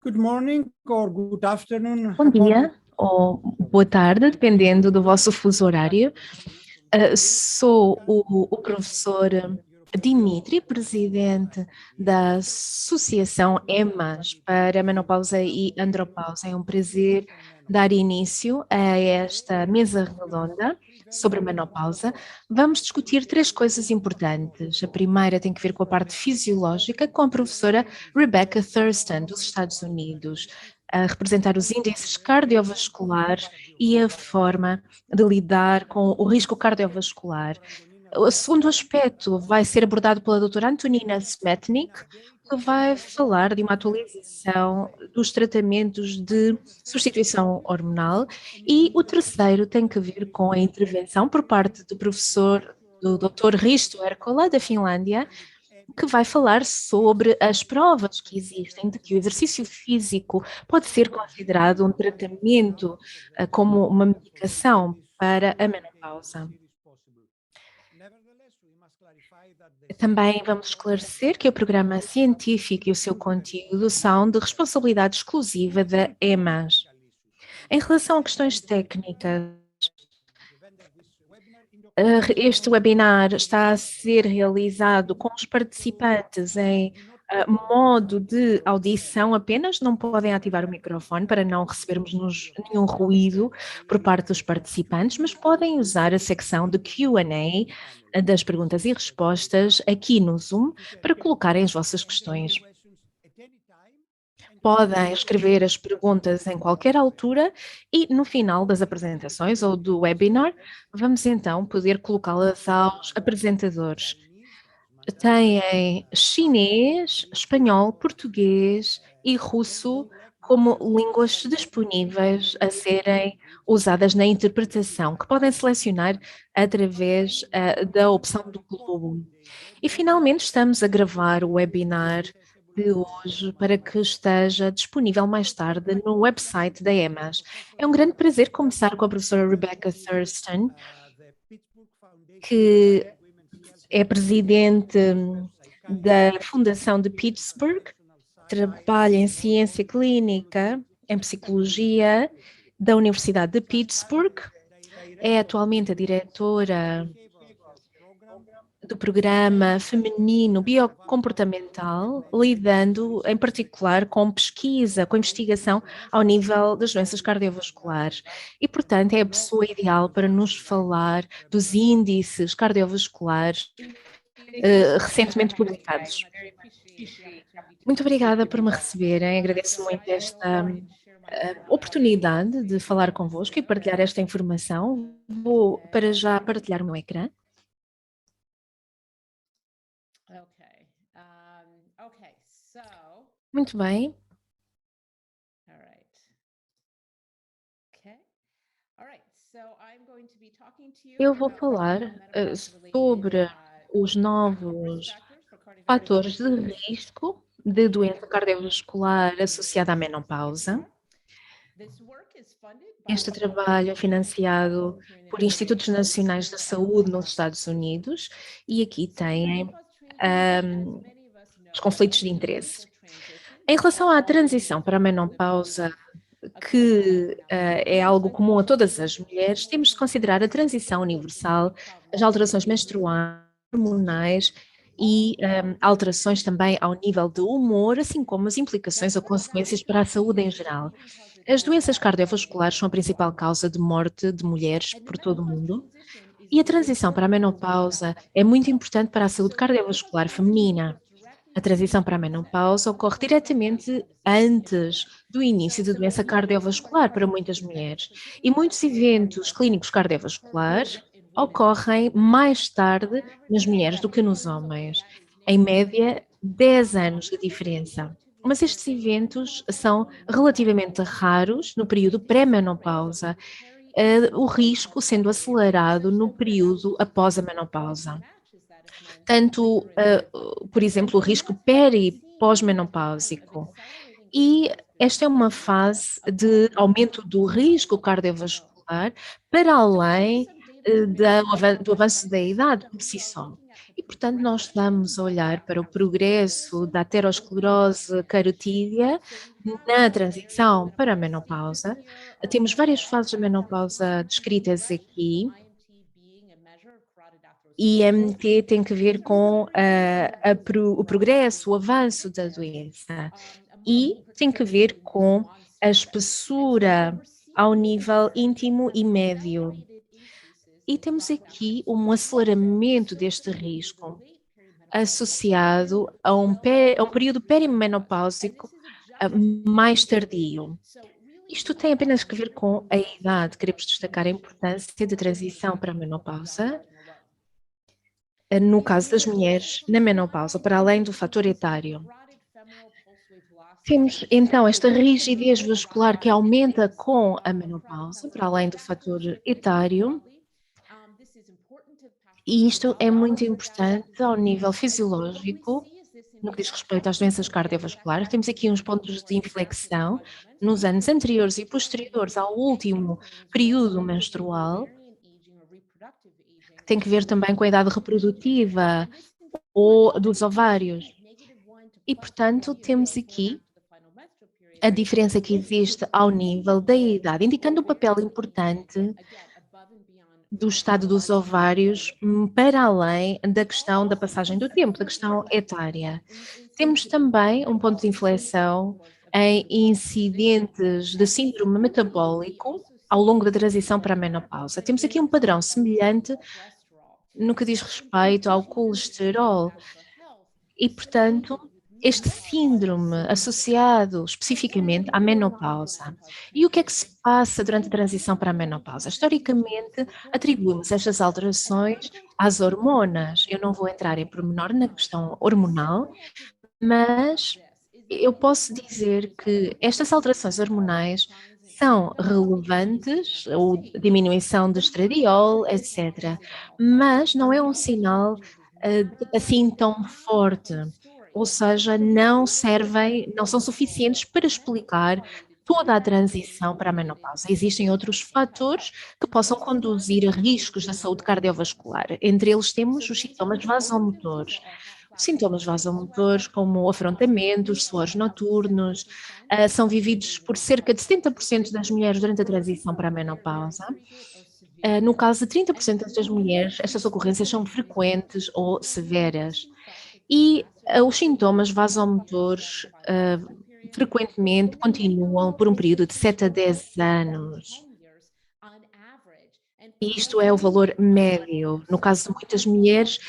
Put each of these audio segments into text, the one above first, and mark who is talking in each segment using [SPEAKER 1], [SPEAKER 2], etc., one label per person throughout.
[SPEAKER 1] Good morning or good afternoon.
[SPEAKER 2] Bom dia ou boa tarde, dependendo do vosso fuso horário. Sou o professor Dimitri, presidente da Associação EMAS para Menopausa e Andropausa. É um prazer dar início a esta mesa redonda sobre a menopausa. Vamos discutir três coisas importantes. A primeira tem que ver com a parte fisiológica, com a professora Rebecca Thurston, dos Estados Unidos, a representar os índices cardiovasculares e a forma de lidar com o risco cardiovascular. O segundo aspecto vai ser abordado pela doutora Antonina Smetnik, que vai falar de uma atualização dos tratamentos de substituição hormonal, e o terceiro tem que ver com a intervenção por parte do Dr. Risto Erkola, da Finlândia, que vai falar sobre as provas que existem de que o exercício físico pode ser considerado um tratamento, como uma medicação para a menopausa. Também vamos esclarecer que o programa científico e o seu conteúdo são de responsabilidade exclusiva da EMAS. Em relação a questões técnicas, este webinar está a ser realizado com os participantes em modo de audição apenas, não podem ativar o microfone para não recebermos nenhum ruído por parte dos participantes, mas podem usar a secção de Q&A das perguntas e respostas aqui no Zoom para colocarem as vossas questões. Podem escrever as perguntas em qualquer altura e no final das apresentações ou do webinar, vamos então poder colocá-las aos apresentadores. Têm chinês, espanhol, português e russo como línguas disponíveis a serem usadas na interpretação, que podem selecionar através da opção do globo. E finalmente estamos a gravar o webinar de hoje para que esteja disponível mais tarde no website da EMAS. É um grande prazer começar com a professora Rebecca Thurston, que é presidente da Fundação de Pittsburgh, trabalha em ciência clínica, em psicologia da Universidade de Pittsburgh, é atualmente a diretora do programa feminino biocomportamental, lidando em particular com pesquisa, com investigação ao nível das doenças cardiovasculares. E, portanto, é a pessoa ideal para nos falar dos índices cardiovasculares recentemente publicados. Muito obrigada por me receberem, agradeço muito esta oportunidade de falar convosco e partilhar esta informação. Vou para já partilhar o meu ecrã. Muito bem. Eu vou falar sobre os novos fatores de risco de doença cardiovascular associada à menopausa. Este trabalho é financiado por Institutos Nacionais da Saúde nos Estados Unidos e aqui têm os conflitos de interesse. Em relação à transição para a menopausa, que é algo comum a todas as mulheres, temos de considerar a transição universal, as alterações menstruais, hormonais e alterações também ao nível do humor, assim como as implicações ou consequências para a saúde em geral. As doenças cardiovasculares são a principal causa de morte de mulheres por todo o mundo e a transição para a menopausa é muito importante para a saúde cardiovascular feminina. A transição para a menopausa ocorre diretamente antes do início da doença cardiovascular para muitas mulheres e muitos eventos clínicos cardiovasculares ocorrem mais tarde nas mulheres do que nos homens, em média 10 anos de diferença. Mas estes eventos são relativamente raros no período pré-menopausa, o risco sendo acelerado no período após a menopausa. Tanto, por exemplo, o risco peri- e pós-menopáusico. E esta é uma fase de aumento do risco cardiovascular para além do avanço da idade por si só. E portanto, nós estamos a olhar para o progresso da aterosclerose carotídea na transição para a menopausa. Temos várias fases da menopausa descritas aqui. IMT tem que ver com o progresso, o avanço da doença e tem que ver com a espessura ao nível íntimo e médio. E temos aqui um aceleramento deste risco associado a um período perimenopáusico mais tardio. Isto tem apenas que ver com a idade. Queremos destacar a importância da transição para a menopausa, no caso das mulheres na menopausa, para além do fator etário. Temos então esta rigidez vascular que aumenta com a menopausa, para além do fator etário, e isto é muito importante ao nível fisiológico, no que diz respeito às doenças cardiovasculares. Temos aqui uns pontos de inflexão nos anos anteriores e posteriores ao último período menstrual, que tem que ver também com a idade reprodutiva ou dos ovários. E, portanto, temos aqui a diferença que existe ao nível da idade, indicando um papel importante do estado dos ovários para além da questão da passagem do tempo, da questão etária. Temos também um ponto de inflexão em incidentes de síndrome metabólico ao longo da transição para a menopausa. Temos aqui um padrão semelhante no que diz respeito ao colesterol e, portanto, este síndrome associado especificamente à menopausa. E o que é que se passa durante a transição para a menopausa? Historicamente, atribuímos estas alterações às hormonas. Eu não vou entrar em pormenor na questão hormonal, mas eu posso dizer que estas alterações hormonais são relevantes, ou diminuição do estradiol, etc. Mas não é um sinal assim tão forte. Ou seja, não são suficientes para explicar toda a transição para a menopausa. Existem outros fatores que possam conduzir a riscos da saúde cardiovascular. Entre eles temos os sintomas vasomotores. Sintomas vasomotores como afrontamentos, suores noturnos, são vividos por cerca de 70% das mulheres durante a transição para a menopausa. No caso de 30% das mulheres, estas ocorrências são frequentes ou severas. E os sintomas vasomotores frequentemente continuam por um período de 7 a 10 anos. E isto é o valor médio. No caso de muitas mulheres,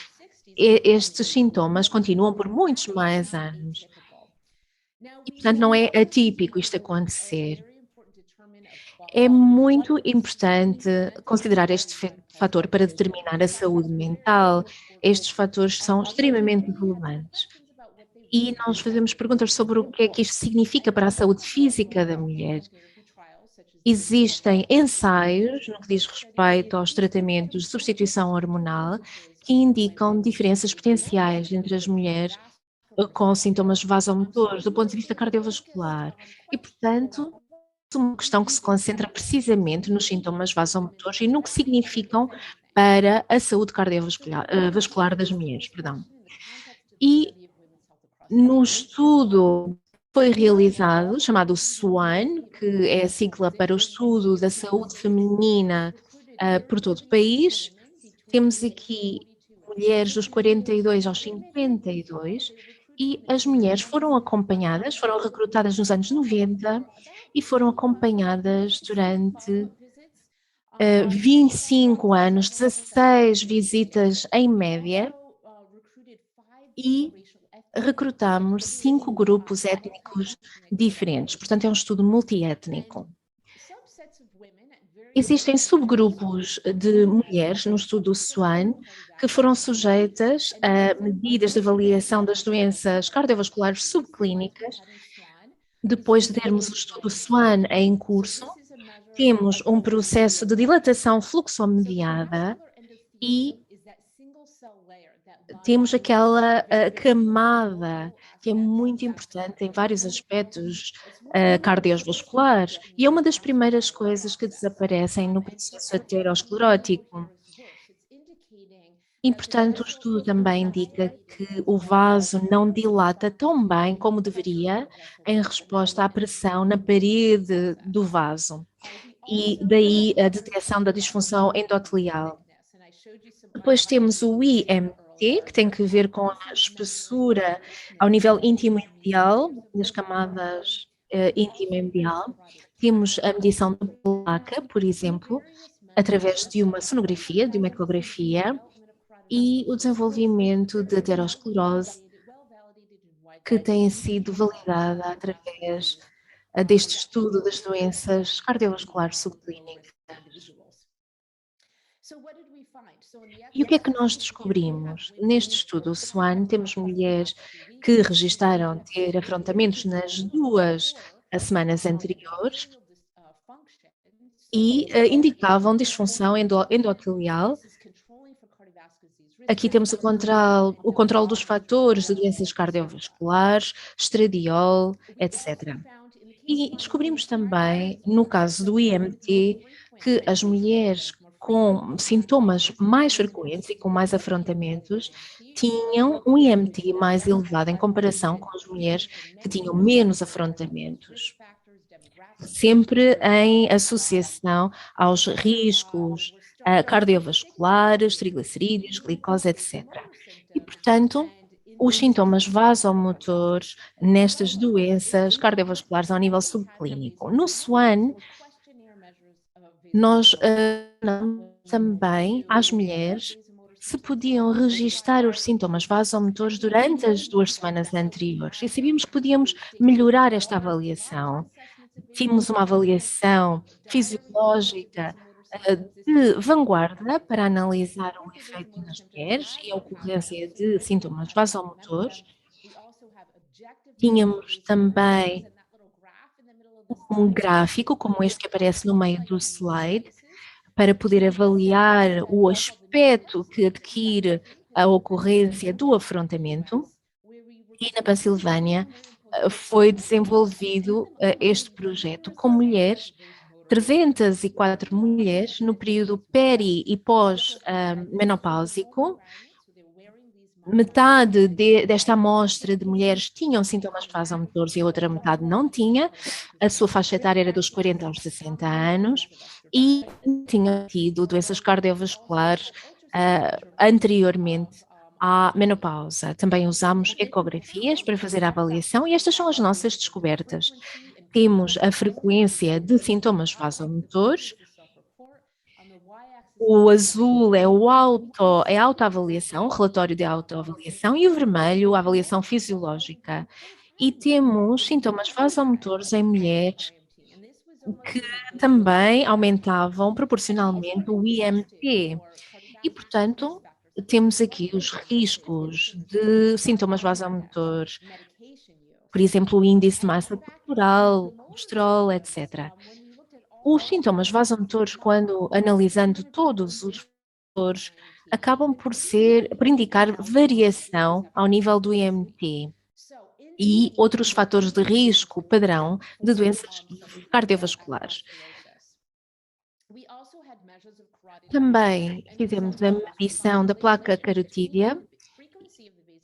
[SPEAKER 2] estes sintomas continuam por muitos mais anos. E, portanto, não é atípico isto acontecer. É muito importante considerar este fator para determinar a saúde mental. Estes fatores são extremamente relevantes. E nós fazemos perguntas sobre o que é que isto significa para a saúde física da mulher. Existem ensaios no que diz respeito aos tratamentos de substituição hormonal que indicam diferenças potenciais entre as mulheres com sintomas vasomotores do ponto de vista cardiovascular. E, portanto, uma questão que se concentra precisamente nos sintomas vasomotores e no que significam para a saúde cardiovascular das mulheres. E no estudo foi realizado, chamado SWAN, que é a sigla para o estudo da saúde feminina por todo o país. Temos aqui mulheres dos 42 aos 52 e as mulheres foram acompanhadas, foram recrutadas nos anos 90 e foram acompanhadas durante 25 anos, 16 visitas em média, e recrutamos 5 grupos étnicos diferentes, portanto é um estudo multiétnico. Existem subgrupos de mulheres no estudo SWAN que foram sujeitas a medidas de avaliação das doenças cardiovasculares subclínicas. Depois de termos o estudo SWAN em curso, temos um processo de dilatação fluxomediada e temos aquela camada que é muito importante em vários aspectos cardiovasculares e é uma das primeiras coisas que desaparecem no processo aterosclerótico. E, portanto, o estudo também indica que o vaso não dilata tão bem como deveria em resposta à pressão na parede do vaso. E daí a detecção da disfunção endotelial. Depois temos o IMT, que tem que ver com a espessura ao nível íntimo e medial, das camadas íntima e medial. Temos a medição da placa, por exemplo, através de uma sonografia, de uma ecografia, e o desenvolvimento de aterosclerose, que tem sido validada através deste estudo das doenças cardiovasculares subclínicas. E o que é que nós descobrimos? Neste estudo, o SWAN, temos mulheres que registaram ter afrontamentos nas 2 semanas anteriores e indicavam disfunção endotelial. Aqui temos o controle dos fatores de doenças cardiovasculares, estradiol, etc. E descobrimos também, no caso do IMT, que as mulheres com sintomas mais frequentes e com mais afrontamentos tinham um IMT mais elevado em comparação com as mulheres que tinham menos afrontamentos, sempre em associação aos riscos cardiovasculares, triglicerídeos, glicose, etc. E, portanto, os sintomas vasomotores nestas doenças cardiovasculares ao nível subclínico. No SWAN, nós também às mulheres se podiam registar os sintomas vasomotores durante as 2 semanas anteriores e sabíamos que podíamos melhorar esta avaliação. Tínhamos uma avaliação fisiológica de vanguarda para analisar o efeito nas mulheres e a ocorrência de sintomas vasomotores. Tínhamos também um gráfico como este que aparece no meio do slide para poder avaliar o aspecto que adquire a ocorrência do afrontamento. E na Pensilvânia foi desenvolvido este projeto com mulheres, 304 mulheres no período peri e pós-menopáusico. Metade desta amostra de mulheres tinham sintomas vasomotores e a outra metade não tinha. A sua faixa etária era dos 40 aos 60 anos e tinham tido doenças cardiovasculares anteriormente à menopausa. Também usamos ecografias para fazer a avaliação e estas são as nossas descobertas. Temos a frequência de sintomas vasomotores. O azul é a autoavaliação, o relatório de autoavaliação, e o vermelho, a avaliação fisiológica. E temos sintomas vasomotores em mulheres que também aumentavam proporcionalmente o IMT. E, portanto, temos aqui os riscos de sintomas vasomotores, por exemplo, o índice de massa corporal, colesterol, etc. Os sintomas vasomotores, quando analisando todos os fatores, acabam por indicar variação ao nível do IMT e outros fatores de risco padrão de doenças cardiovasculares. Também fizemos a medição da placa carotídea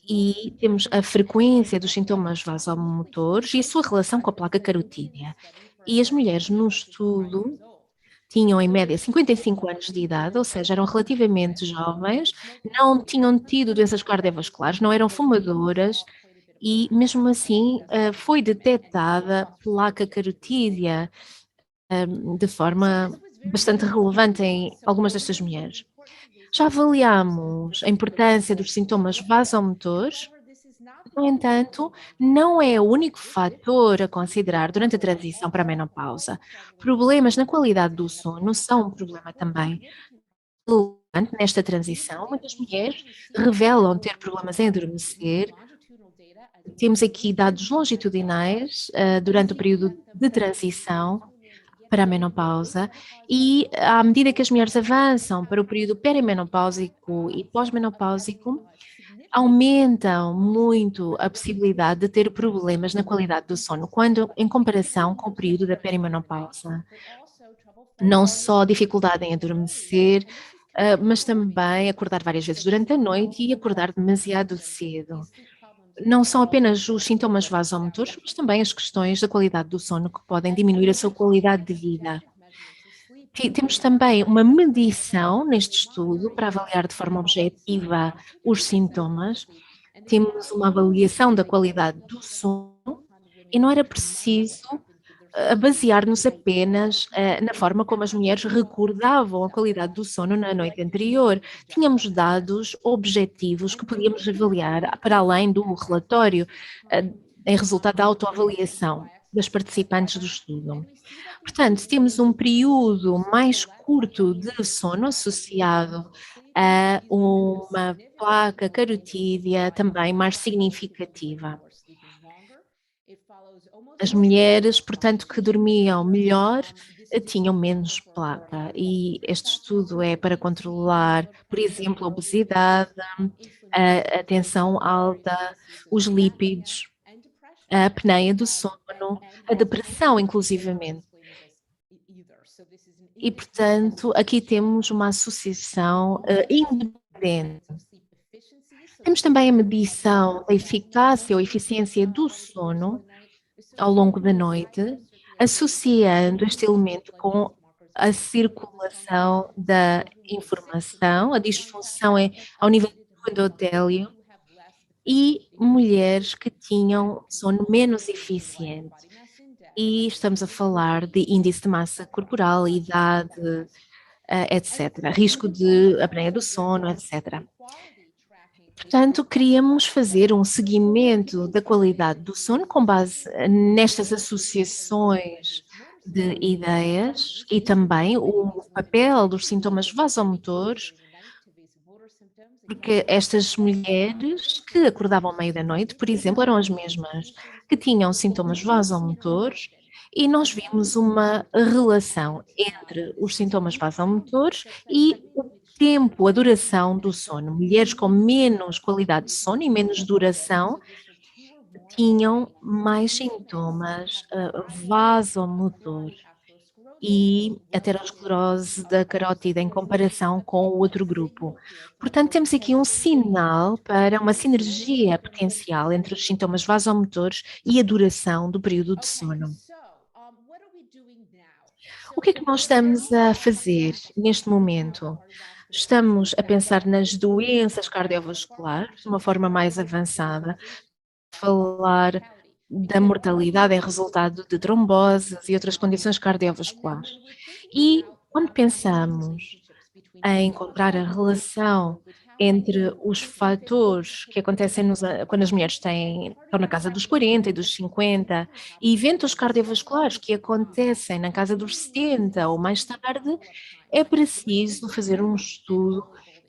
[SPEAKER 2] e temos a frequência dos sintomas vasomotores e a sua relação com a placa carotídea. E as mulheres no estudo tinham em média 55 anos de idade, ou seja, eram relativamente jovens, não tinham tido doenças cardiovasculares, não eram fumadoras e mesmo assim foi detectada placa carotídea de forma bastante relevante em algumas destas mulheres. Já avaliamos a importância dos sintomas vasomotores. No entanto, não é o único fator a considerar durante a transição para a menopausa. Problemas na qualidade do sono são um problema também relevante nesta transição. Muitas mulheres revelam ter problemas em adormecer. Temos aqui dados longitudinais durante o período de transição para a menopausa e à medida que as mulheres avançam para o período perimenopáusico e pós-menopáusico, aumentam muito a possibilidade de ter problemas na qualidade do sono, quando em comparação com o período da perimenopausa. Não só dificuldade em adormecer, mas também acordar várias vezes durante a noite e acordar demasiado cedo. Não são apenas os sintomas vasomotores, mas também as questões da qualidade do sono que podem diminuir a sua qualidade de vida. Temos também uma medição neste estudo para avaliar de forma objetiva os sintomas. Temos uma avaliação da qualidade do sono e não era preciso basear-nos apenas na forma como as mulheres recordavam a qualidade do sono na noite anterior. Tínhamos dados objetivos que podíamos avaliar para além do relatório em resultado da autoavaliação das participantes do estudo. Portanto, temos um período mais curto de sono associado a uma placa carotídea também mais significativa. As mulheres, portanto, que dormiam melhor, tinham menos placa e este estudo é para controlar, por exemplo, a obesidade, a tensão alta, os lípidos, a apneia do sono, a depressão, inclusivamente. E, portanto, aqui temos uma associação independente. Temos também a medição da eficácia ou eficiência do sono ao longo da noite, associando este elemento com a circulação da informação, a disfunção ao nível do endotélio e mulheres que tinham sono menos eficiente. E estamos a falar de índice de massa corporal, idade, etc. Risco de apneia do sono, etc. Portanto, queríamos fazer um seguimento da qualidade do sono com base nestas associações de ideias e também o papel dos sintomas vasomotores, porque estas mulheres que acordavam ao meio da noite, por exemplo, eram as mesmas que tinham sintomas vasomotores e nós vimos uma relação entre os sintomas vasomotores e o tempo, a duração do sono. Mulheres com menos qualidade de sono e menos duração tinham mais sintomas vasomotores e aterosclerose da carótida em comparação com o outro grupo. Portanto, temos aqui um sinal para uma sinergia potencial entre os sintomas vasomotores e a duração do período de sono. O que é que nós estamos a fazer neste momento? Estamos a pensar nas doenças cardiovasculares de uma forma mais avançada, falar da mortalidade em resultado de tromboses e outras condições cardiovasculares. E quando pensamos em encontrar a relação entre os fatores que acontecem quando as mulheres estão na casa dos 40 e dos 50 e eventos cardiovasculares que acontecem na casa dos 70 ou mais tarde, é preciso fazer um estudo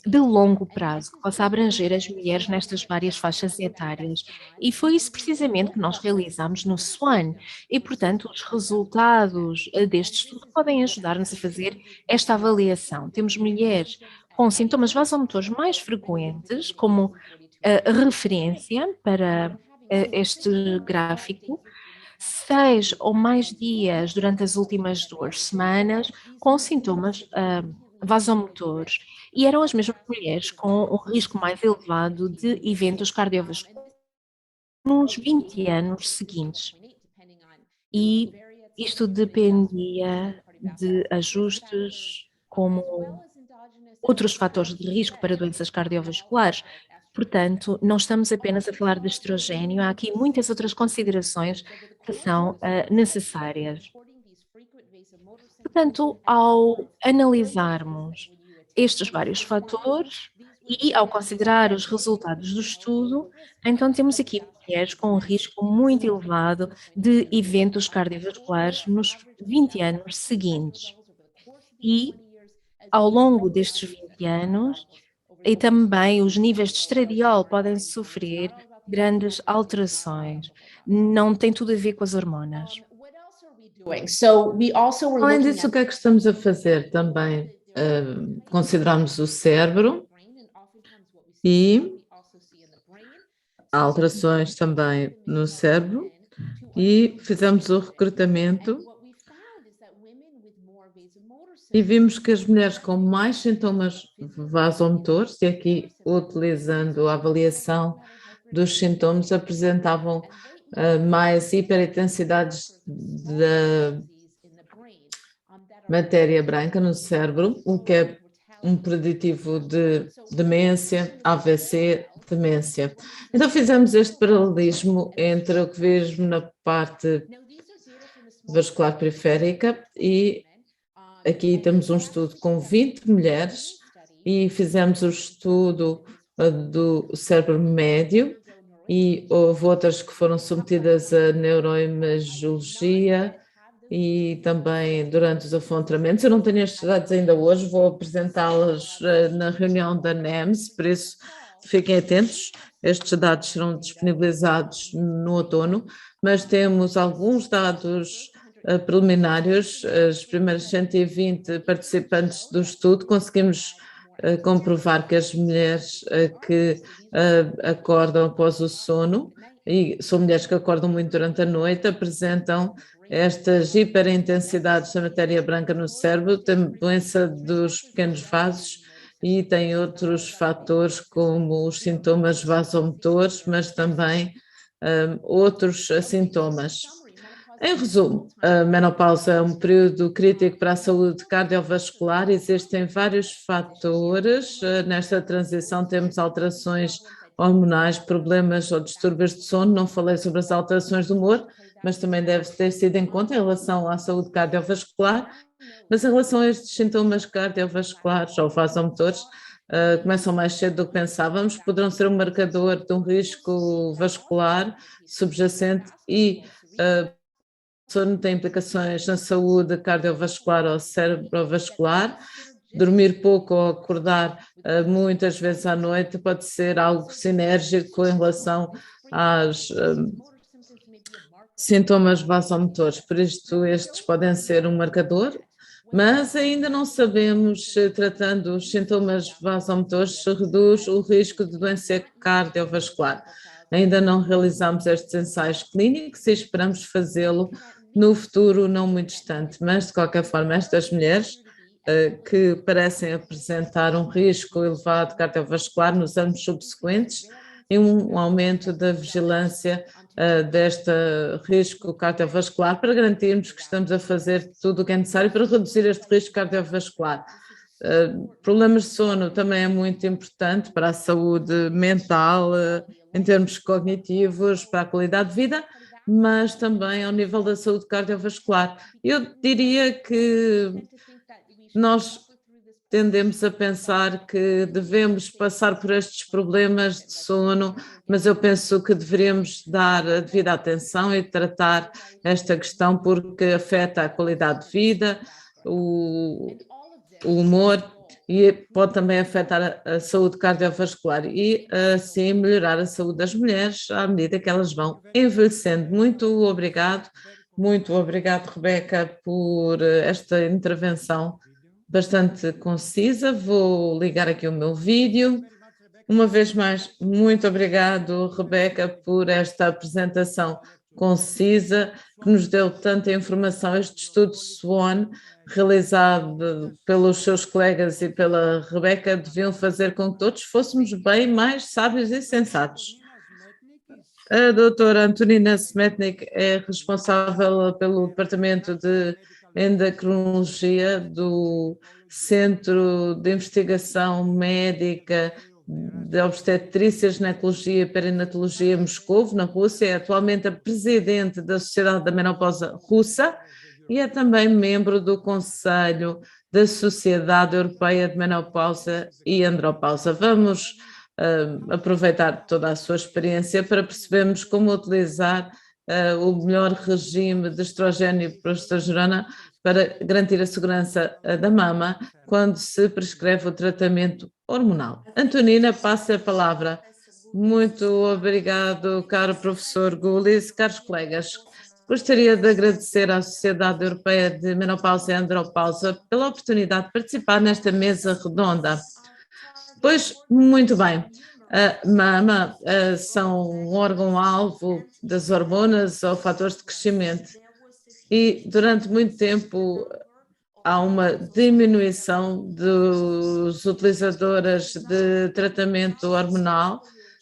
[SPEAKER 2] de longo prazo, que possa abranger as mulheres nestas várias faixas etárias. E foi isso precisamente que nós realizamos no SWAN. E, portanto, os resultados deste estudo podem ajudar-nos a fazer esta avaliação. Temos mulheres com sintomas vasomotores mais frequentes, como referência para este gráfico, 6 ou mais dias durante as últimas 2 semanas com sintomas vasomotores e eram as mesmas mulheres com um risco mais elevado de eventos cardiovasculares nos 20 anos seguintes. E isto dependia de ajustes como outros fatores de risco para doenças cardiovasculares. Portanto, não estamos apenas a falar de estrogênio, há aqui muitas outras considerações que são necessárias. Portanto, ao analisarmos estes vários fatores e ao considerar os resultados do estudo, então temos aqui mulheres com um risco muito elevado de eventos cardiovasculares nos 20 anos seguintes. E ao longo destes 20 anos, e também os níveis de estradiol podem sofrer grandes alterações. Não tem tudo a ver com as hormonas.
[SPEAKER 3] Além disso, o que é que estamos a fazer também? Consideramos o cérebro e há alterações também no cérebro e fizemos o recrutamento e vimos que as mulheres com mais sintomas vasomotores, e aqui utilizando a avaliação dos sintomas, apresentavam mais hiperintensidades da matéria branca no cérebro, o que é um preditivo de demência, AVC, demência. Então fizemos este paralelismo entre o que vemos na parte vascular periférica e aqui temos um estudo com 20 mulheres e fizemos o estudo do cérebro médio e houve outras que foram submetidas a neuroimagiologia e também durante os afontramentos. Eu não tenho estes dados ainda hoje, vou apresentá-los na reunião da NEMS, por isso fiquem atentos, estes dados serão disponibilizados no outono, mas temos alguns dados preliminares. As primeiras 120 participantes do estudo conseguimos comprovar que as mulheres que acordam após o sono, e são mulheres que acordam muito durante a noite, apresentam estas hiperintensidades da matéria branca no cérebro, tem doença dos pequenos vasos e tem outros fatores como os sintomas vasomotores, mas também outros sintomas. Em resumo, a menopausa é um período crítico para a saúde cardiovascular, existem vários fatores. Nesta transição temos alterações hormonais, problemas ou distúrbios de sono, não falei sobre as alterações do humor, mas também deve ter sido em conta em relação à saúde cardiovascular, mas em relação a estes sintomas cardiovasculares ou vasomotores, começam mais cedo do que pensávamos, poderão ser um marcador de um risco vascular subjacente e sono tem implicações na saúde cardiovascular ou cerebrovascular. Dormir pouco ou acordar muitas vezes à noite pode ser algo sinérgico em relação aos sintomas vasomotores, por isto estes podem ser um marcador, mas ainda não sabemos se tratando os sintomas vasomotores se reduz o risco de doença cardiovascular. Ainda não realizamos estes ensaios clínicos e esperamos fazê-lo no futuro não muito distante, mas de qualquer forma estas mulheres que parecem apresentar um risco elevado cardiovascular nos anos subsequentes e um aumento da vigilância deste risco cardiovascular para garantirmos que estamos a fazer tudo o que é necessário para reduzir este risco cardiovascular. Problemas de sono também é muito importante para a saúde mental, em termos cognitivos, para a qualidade de vida, mas também ao nível da saúde cardiovascular. Eu diria que nós tendemos a pensar que devemos passar por estes problemas de sono, mas eu penso que deveríamos dar a devida atenção e tratar esta questão porque afeta a qualidade de vida, o humor e pode também afetar a saúde cardiovascular e assim melhorar a saúde das mulheres à medida que elas vão envelhecendo. Muito obrigado, Rebeca, por esta intervenção bastante concisa. Vou ligar aqui o meu vídeo. Uma vez mais, muito obrigado, Rebeca, por esta apresentação concisa, que nos deu tanta informação. Este estudo SWON, realizado pelos seus colegas e pela Rebeca, deviam fazer com que todos fôssemos bem mais sábios e sensatos. A doutora Antonina Smetnik é responsável pelo Departamento de Endocrinologia do Centro de Investigação Médica de Obstetrícia, Ginecologia e Perinatologia Moscou, na Rússia. É atualmente a presidente da Sociedade da Menopausa Russa e é também membro do Conselho da Sociedade Europeia de Menopausa e Andropausa. Vamos aproveitar toda a sua experiência para percebermos como utilizar o melhor regime de estrogênio e progesterona para garantir a segurança da mama quando se prescreve o tratamento hormonal. Antonina, passa a palavra. Muito obrigado, caro professor Gulis, caros colegas. Gostaria de agradecer à Sociedade Europeia de Menopausa e Andropausa pela oportunidade de participar nesta mesa redonda. Pois, muito bem. A mama são um órgão-alvo das hormonas ou fatores de crescimento e durante muito tempo há uma diminuição dos utilizadoras de tratamento hormonal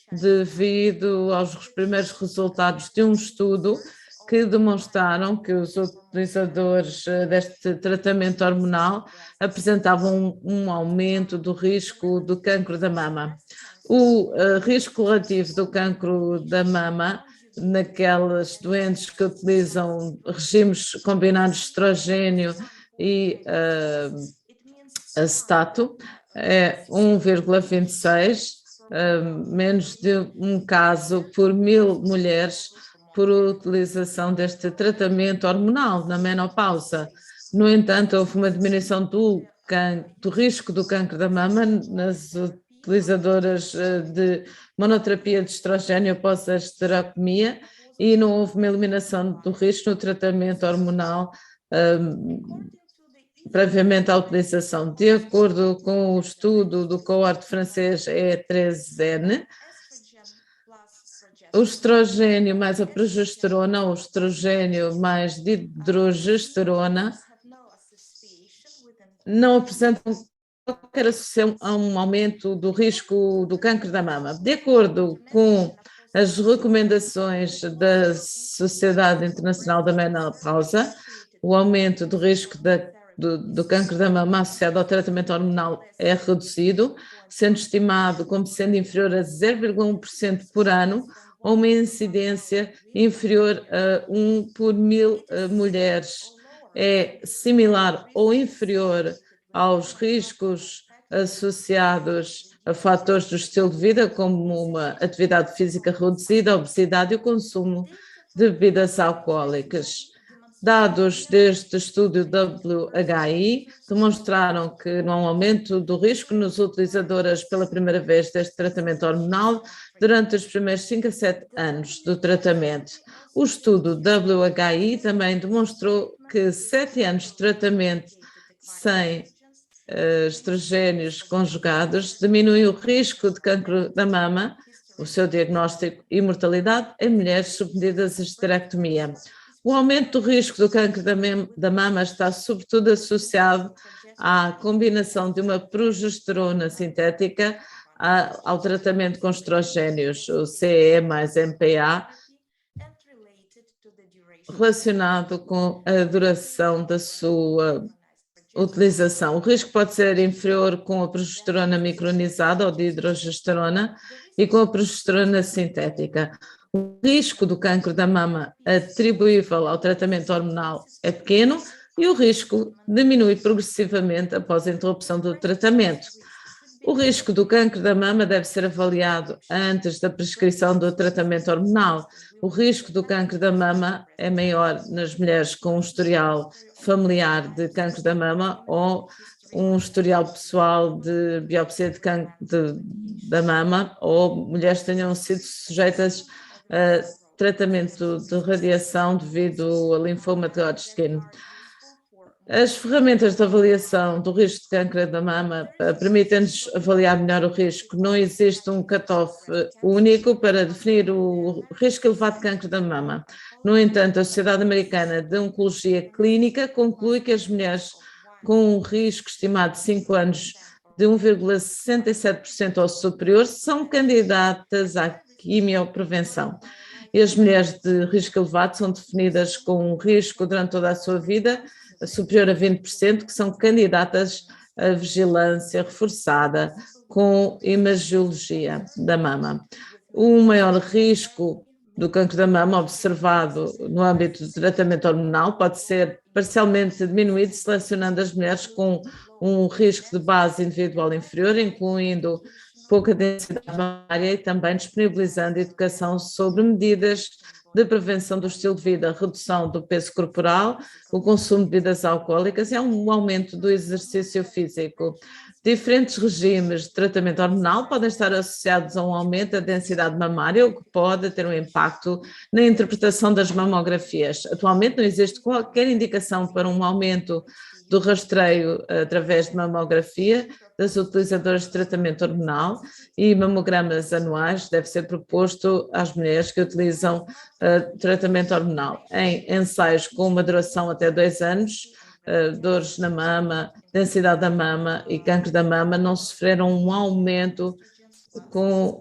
[SPEAKER 3] devido aos primeiros resultados de um estudo que demonstraram que os utilizadores deste tratamento hormonal apresentavam um aumento do risco do cancro da mama. O risco relativo do cancro da mama naquelas doentes que utilizam regimes combinados de estrogênio e acetato é 1,26, menos de um caso por 1000 mulheres por utilização deste tratamento hormonal na menopausa. No entanto, houve uma diminuição do risco do cancro da mama nas utilizadoras de monoterapia de estrogênio após a esterectomia e não houve uma eliminação do risco no tratamento hormonal previamente à utilização. De acordo com o estudo do coorte francês E13N, o estrogênio mais a progesterona, o estrogênio mais dihidrogesterona, não apresentam qualquer associação a um aumento do risco do cancro da mama. De acordo com as recomendações da Sociedade Internacional da Menopausa, o aumento do risco do cancro da mama associado ao tratamento hormonal é reduzido, sendo estimado como sendo inferior a 0,1% por ano, ou uma incidência inferior a 1 por 1000 mulheres. É similar ou inferior aos riscos associados a fatores do estilo de vida, como uma atividade física reduzida, a obesidade e o consumo de bebidas alcoólicas. Dados deste estudo WHI demonstraram que não há um aumento do risco nos utilizadoras pela primeira vez deste tratamento hormonal durante os primeiros 5 a 7 anos do tratamento. O estudo WHI também demonstrou que 7 anos de tratamento sem estrogénios conjugados diminui o risco de cancro da mama, o seu diagnóstico e mortalidade em mulheres submetidas à esterectomia. O aumento do risco do cancro da mama está sobretudo associado à combinação de uma progesterona sintética ao tratamento com estrogénios, o CE mais MPA, relacionado com a duração da sua utilização. O risco pode ser inferior com a progesterona micronizada ou dihidrogesterona e com a progesterona sintética. O risco do cancro da mama atribuível ao tratamento hormonal é pequeno e o risco diminui progressivamente após a interrupção do tratamento. O risco do cancro da mama deve ser avaliado antes da prescrição do tratamento hormonal. O risco do cancro da mama é maior nas mulheres com um historial familiar de cancro da mama ou um historial pessoal de biópsia de cancro da mama ou mulheres que tenham sido sujeitas a tratamento de radiação devido a linfoma de Hodgkin. As ferramentas de avaliação do risco de câncer da mama permitem-nos avaliar melhor o risco. Não existe um cutoff único para definir o risco elevado de câncer da mama. No entanto, a Sociedade Americana de Oncologia Clínica conclui que as mulheres com um risco estimado de 5 anos de 1,67% ou superior são candidatas à quimioprevenção. E as mulheres de risco elevado são definidas com um risco durante toda a sua vida superior a 20%, que são candidatas à vigilância reforçada com imagiologia da mama. O maior risco do cancro da mama observado no âmbito do tratamento hormonal pode ser parcialmente diminuído selecionando as mulheres com um risco de base individual inferior, incluindo pouca densidade mamária e também disponibilizando educação sobre medidas de prevenção do estilo de vida, redução do peso corporal, o consumo de bebidas alcoólicas e um aumento do exercício físico. Diferentes regimes de tratamento hormonal podem estar associados a um aumento da densidade mamária, o que pode ter um impacto na interpretação das mamografias. Atualmente não existe qualquer indicação para um aumento do rastreio através de mamografia das utilizadoras de tratamento hormonal e mamogramas anuais deve ser proposto às mulheres que utilizam tratamento hormonal. Em ensaios com uma duração até 2 anos, dores na mama, densidade da mama e câncer da mama não sofreram um aumento com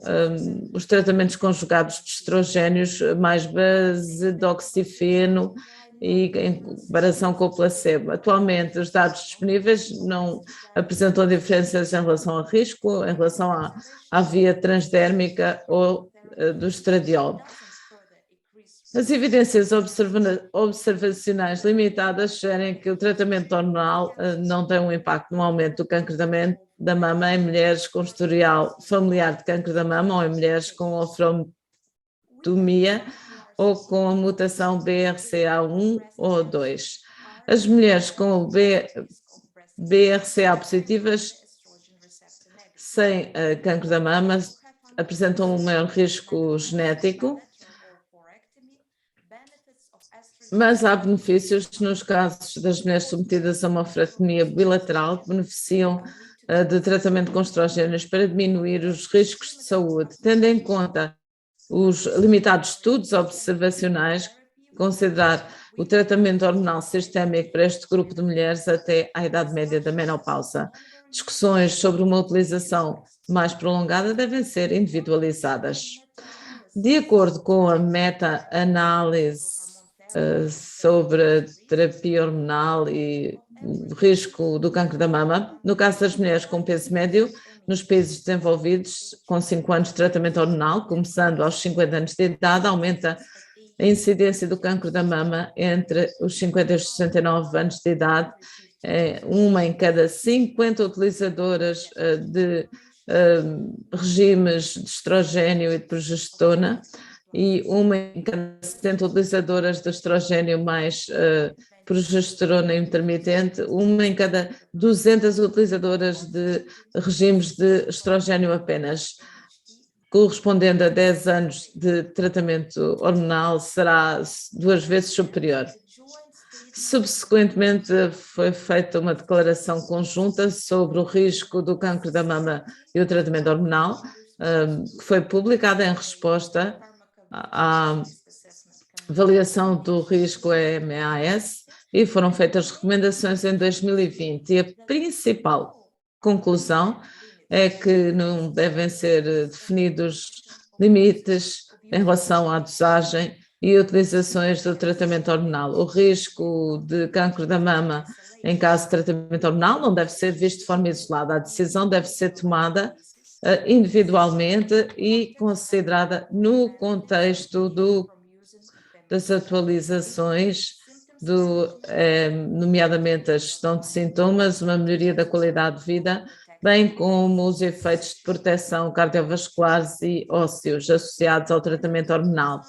[SPEAKER 3] os tratamentos conjugados de estrogénios mais basedoxifeno e em comparação com o placebo. Atualmente, os dados disponíveis não apresentam diferenças em relação ao risco, em relação à via transdérmica ou do estradiol. As evidências observacionais limitadas sugerem que o tratamento hormonal não tem um impacto no aumento do câncer da mama em mulheres com historial familiar de câncer da mama ou em mulheres com ofrometomia ou com a mutação BRCA1 ou 2. As mulheres com BRCA positivas sem câncer da mama apresentam um maior risco genético, mas há benefícios nos casos das mulheres submetidas a uma ofrometomia bilateral que beneficiam de tratamento com estrogénios para diminuir os riscos de saúde, tendo em conta os limitados estudos observacionais, considerar o tratamento hormonal sistémico para este grupo de mulheres até à idade média da menopausa. Discussões sobre uma utilização mais prolongada devem ser individualizadas. De acordo com a meta-análise sobre a terapia hormonal e o risco do câncer da mama, no caso das mulheres com peso médio, nos países desenvolvidos, com 5 anos de tratamento hormonal, começando aos 50 anos de idade, aumenta a incidência do câncer da mama entre os 50 e os 69 anos de idade, uma em cada 50 utilizadoras de regimes de estrogênio e de progesterona, e uma em cada 70 utilizadoras de estrogênio mais progesterona intermitente, uma em cada 200 utilizadoras de regimes de estrogênio apenas, correspondendo a 10 anos de tratamento hormonal, será 2 vezes superior. Subsequentemente, foi feita uma declaração conjunta sobre o risco do câncer da mama e o tratamento hormonal, que foi publicada em resposta à avaliação do risco EMAS, e foram feitas recomendações em 2020. E a principal conclusão é que não devem ser definidos limites em relação à dosagem e utilizações do tratamento hormonal. O risco de câncer da mama em caso de tratamento hormonal não deve ser visto de forma isolada. A decisão deve ser tomada individualmente e considerada no contexto das atualizações, nomeadamente a gestão de sintomas, uma melhoria da qualidade de vida, bem como os efeitos de proteção cardiovasculares e ósseos associados ao tratamento hormonal.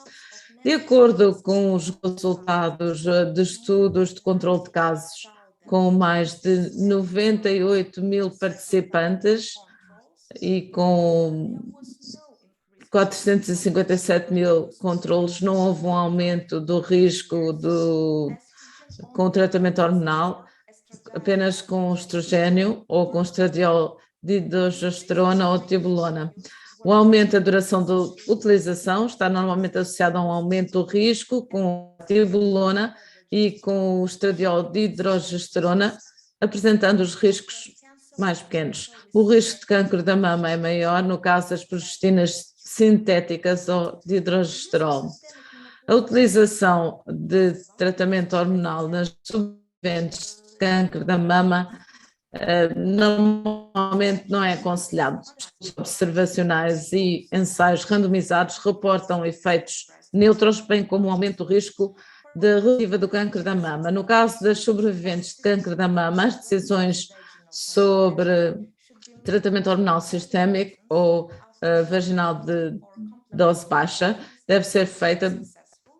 [SPEAKER 3] De acordo com os resultados de estudos de controle de casos, com mais de 98 mil participantes e com 457 mil controles, não houve um aumento do risco com o tratamento hormonal, apenas com estrogênio ou com estradiol de dihidrogesterona ou tibolona. O aumento da duração da utilização está normalmente associado a um aumento do risco com a tibolona e com o estradiol de dihidrogesterona, apresentando os riscos mais pequenos. O risco de câncer da mama é maior no caso das progestinas sintéticas ou de hidrogesterol. A utilização de tratamento hormonal nas sobreviventes de câncer da mama normalmente não é aconselhado. Estudos observacionais e ensaios randomizados reportam efeitos neutros, bem como o aumento do risco de recidiva do câncer da mama. No caso das sobreviventes de câncer da mama, as decisões sobre tratamento hormonal sistémico ou vaginal de dose baixa deve ser feita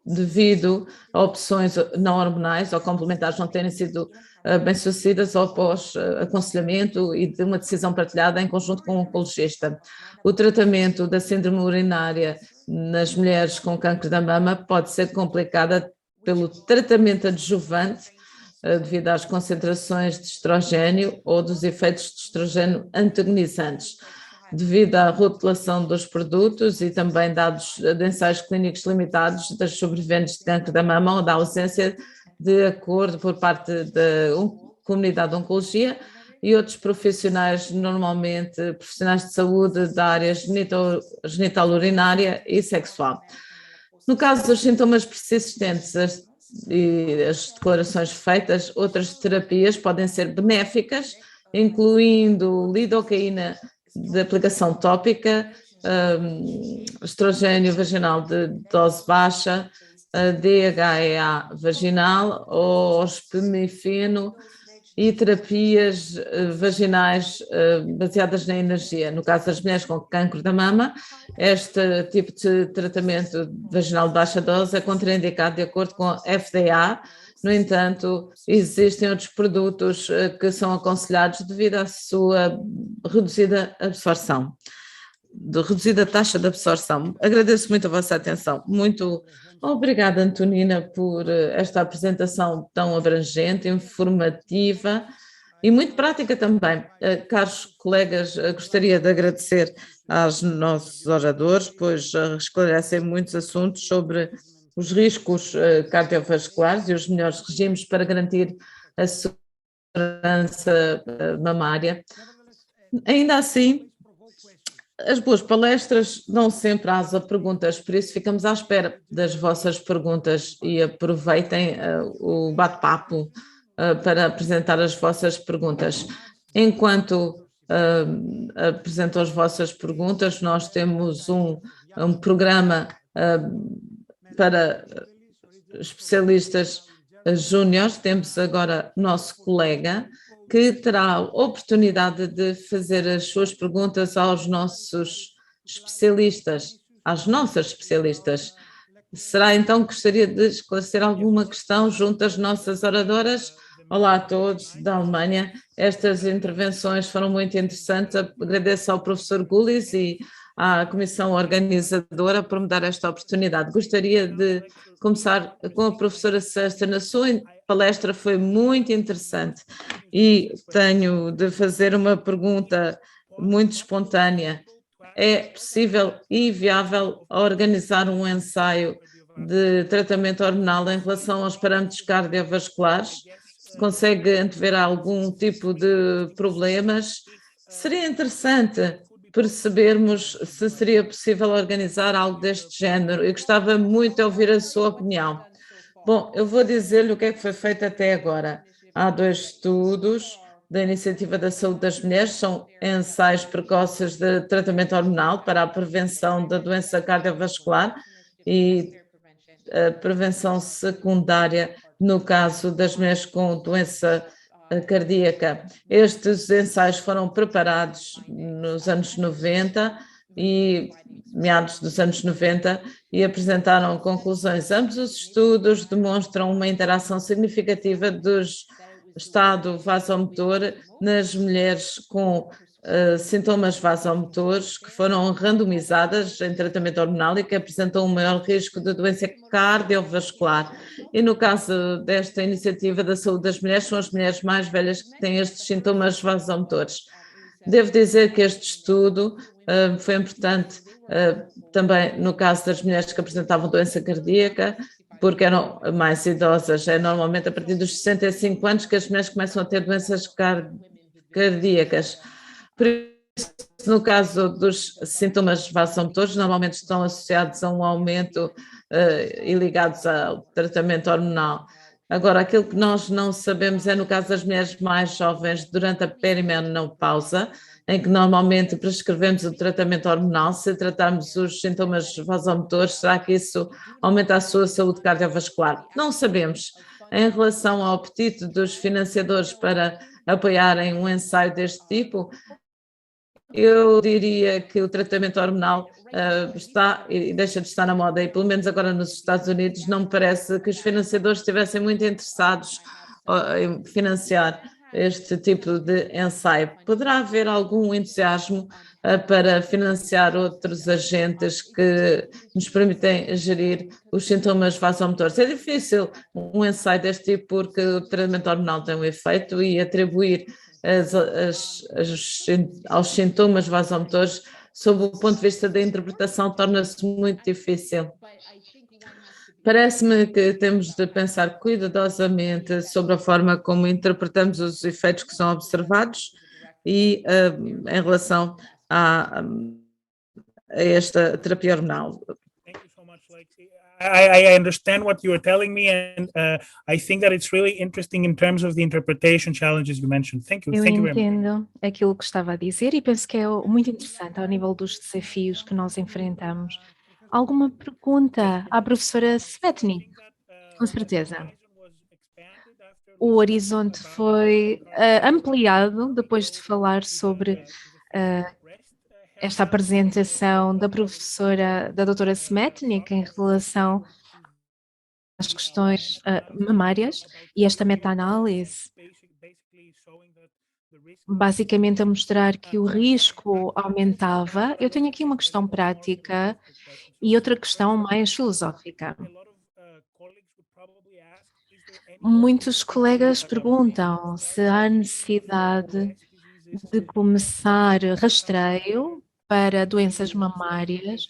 [SPEAKER 3] devido a opções não hormonais ou complementares não terem sido bem-sucedidas ou após aconselhamento e de uma decisão partilhada em conjunto com o oncologista. O tratamento da síndrome urinária nas mulheres com câncer da mama pode ser complicada pelo tratamento adjuvante devido às concentrações de estrogênio ou dos efeitos de estrogênio antagonizantes, devido à rotulação dos produtos e também dados de ensaios clínicos limitados das sobreviventes de câncer da mama ou da ausência de acordo por parte da comunidade de oncologia e outros profissionais, normalmente profissionais de saúde da área genital urinária e sexual. No caso dos sintomas persistentes e as declarações feitas, outras terapias podem ser benéficas, incluindo lidocaína de aplicação tópica, estrogênio vaginal de dose baixa, DHEA vaginal ou ospemifeno e terapias vaginais baseadas na energia. No caso das mulheres com cancro da mama, este tipo de tratamento vaginal de baixa dose é contraindicado de acordo com a FDA. No entanto, existem outros produtos que são aconselhados devido à sua reduzida absorção, reduzida taxa de absorção. Agradeço muito a vossa atenção. Muito obrigada, Antonina, por esta apresentação tão abrangente, informativa e muito prática também. Caros colegas, gostaria de agradecer aos nossos oradores, pois esclarecem muitos assuntos sobre os riscos cardiovasculares e os melhores regimes para garantir a segurança mamária. Ainda assim, as boas palestras dão sempre asa a perguntas, por isso ficamos à espera das vossas perguntas e aproveitem o bate-papo para apresentar as vossas perguntas. Enquanto apresentam as vossas perguntas, nós temos um programa para especialistas júniores. Temos agora nosso colega que terá a oportunidade de fazer as suas perguntas aos nossos especialistas, às nossas especialistas. Será então que gostaria de esclarecer alguma questão junto às nossas oradoras? Olá a todos da Alemanha, estas intervenções foram muito interessantes. Agradeço ao professor Gulis e à comissão organizadora por me dar esta oportunidade. Gostaria de começar com a professora Sesta. Na sua palestra foi muito interessante e tenho de fazer uma pergunta muito espontânea. É possível e viável organizar um ensaio de tratamento hormonal em relação aos parâmetros cardiovasculares? Consegue antever algum tipo de problemas? Seria interessante percebermos se seria possível organizar algo deste género. Eu gostava muito de ouvir a sua opinião. Bom, eu vou dizer-lhe o que é que foi feito até agora. Há 2 estudos da Iniciativa da Saúde das Mulheres, são ensaios precoces de tratamento hormonal para a prevenção da doença cardiovascular e a prevenção secundária no caso das mulheres com doença cardíaca. Estes ensaios foram preparados nos anos 90 e meados dos anos 90 e apresentaram conclusões. Ambos os estudos demonstram uma interação significativa do estado vasomotor nas mulheres com sintomas vasomotores que foram randomizadas em tratamento hormonal e que apresentam um maior risco de doença cardiovascular. E no caso desta iniciativa da saúde das mulheres, são as mulheres mais velhas que têm estes sintomas vasomotores. Devo dizer que este estudo foi importante também no caso das mulheres que apresentavam doença cardíaca, porque eram mais idosas. É normalmente a partir dos 65 anos que as mulheres começam a ter doenças cardíacas. Por isso, no caso dos sintomas vasomotores, normalmente estão associados a um aumento e ligados ao tratamento hormonal. Agora, aquilo que nós não sabemos é no caso das mulheres mais jovens durante a perimenopausa, em que normalmente prescrevemos o tratamento hormonal. Se tratarmos os sintomas vasomotores, será que isso aumenta a sua saúde cardiovascular? Não sabemos. Em relação ao apetite dos financiadores para apoiarem um ensaio deste tipo, eu diria que o tratamento hormonal está e deixa de estar na moda, e pelo menos agora nos Estados Unidos não me parece que os financiadores estivessem muito interessados em financiar este tipo de ensaio. Poderá haver algum entusiasmo para financiar outros agentes que nos permitem gerir os sintomas vasomotores? É difícil um ensaio deste tipo porque o tratamento hormonal tem um efeito e atribuir aos sintomas vasomotores sob o ponto de vista da interpretação torna-se muito difícil. Parece-me que temos de pensar cuidadosamente sobre a forma como interpretamos os efeitos que são observados e em relação a esta terapia hormonal.
[SPEAKER 4] Thank you so much, Lexi. I understand what you are telling me, and I think that it's really interesting in terms of the interpretation challenges you mentioned. Thank you.
[SPEAKER 2] Eu
[SPEAKER 4] Thank you very much.
[SPEAKER 2] entendo aquilo que estava a dizer e penso que é muito interessante ao nível dos desafios que nós enfrentamos. Alguma pergunta à professora Smetny? Com certeza. O horizonte foi ampliado depois de falar sobre esta apresentação da professora, da doutora Smetnik em relação às questões mamárias e esta meta-análise basicamente a mostrar que o risco aumentava. Eu tenho aqui uma questão prática e outra questão mais filosófica. Muitos colegas perguntam se há necessidade de começar rastreio para doenças mamárias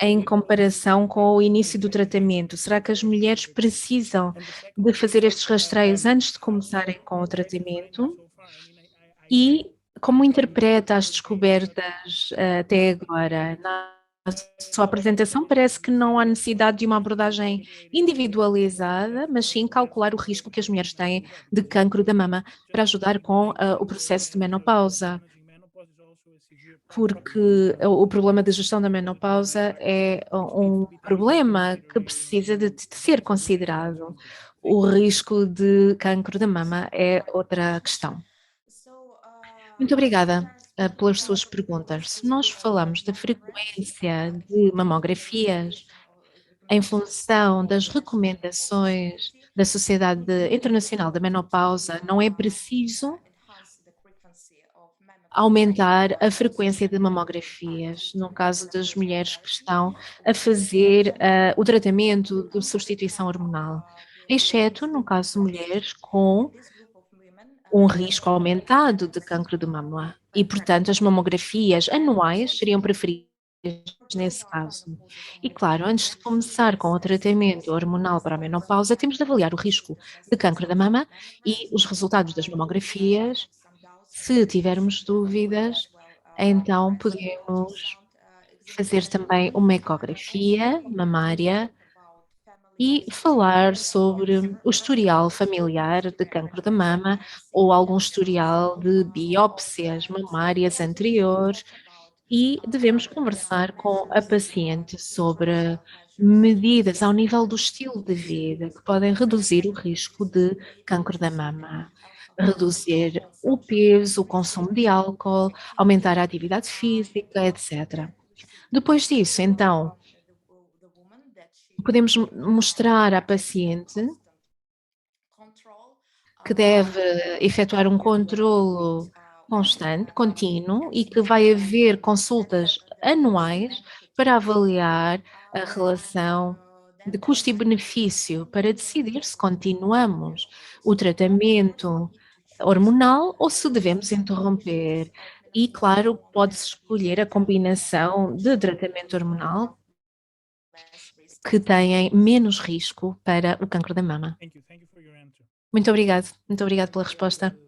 [SPEAKER 2] em comparação com o início do tratamento. Será que as mulheres precisam de fazer estes rastreios antes de começarem com o tratamento? E como interpreta as descobertas até agora? Na sua apresentação parece que não há necessidade de uma abordagem individualizada, mas sim calcular o risco que as mulheres têm de cancro da mama para ajudar com o processo de menopausa. Porque o problema da gestão da menopausa é um problema que precisa de ser considerado. O risco de cancro da mama é outra questão. Muito obrigada pelas suas perguntas. Se nós falamos da frequência de mamografias em função das recomendações da Sociedade Internacional da Menopausa, não é preciso aumentar a frequência de mamografias, no caso das mulheres que estão a fazer o tratamento de substituição hormonal, exceto no caso de mulheres com um risco aumentado de cancro de mama e, portanto, as mamografias anuais seriam preferidas nesse caso. E, claro, antes de começar com o tratamento hormonal para a menopausa, temos de avaliar o risco de cancro da mama e os resultados das mamografias. Se tivermos dúvidas, então podemos fazer também uma ecografia mamária e falar sobre o historial familiar de cancro da mama ou algum historial de biópsias mamárias anteriores e devemos conversar com a paciente sobre medidas ao nível do estilo de vida que podem reduzir o risco de cancro da mama. Reduzir o peso, o consumo de álcool, aumentar a atividade física, etc. Depois disso, então, podemos mostrar à paciente que deve efetuar um controlo constante, contínuo, e que vai haver consultas anuais para avaliar a relação de custo e benefício para decidir se continuamos o tratamento hormonal ou se devemos interromper. E, claro, pode-se escolher a combinação de tratamento hormonal que têm menos risco para o cancro da mama. Muito obrigado pela resposta.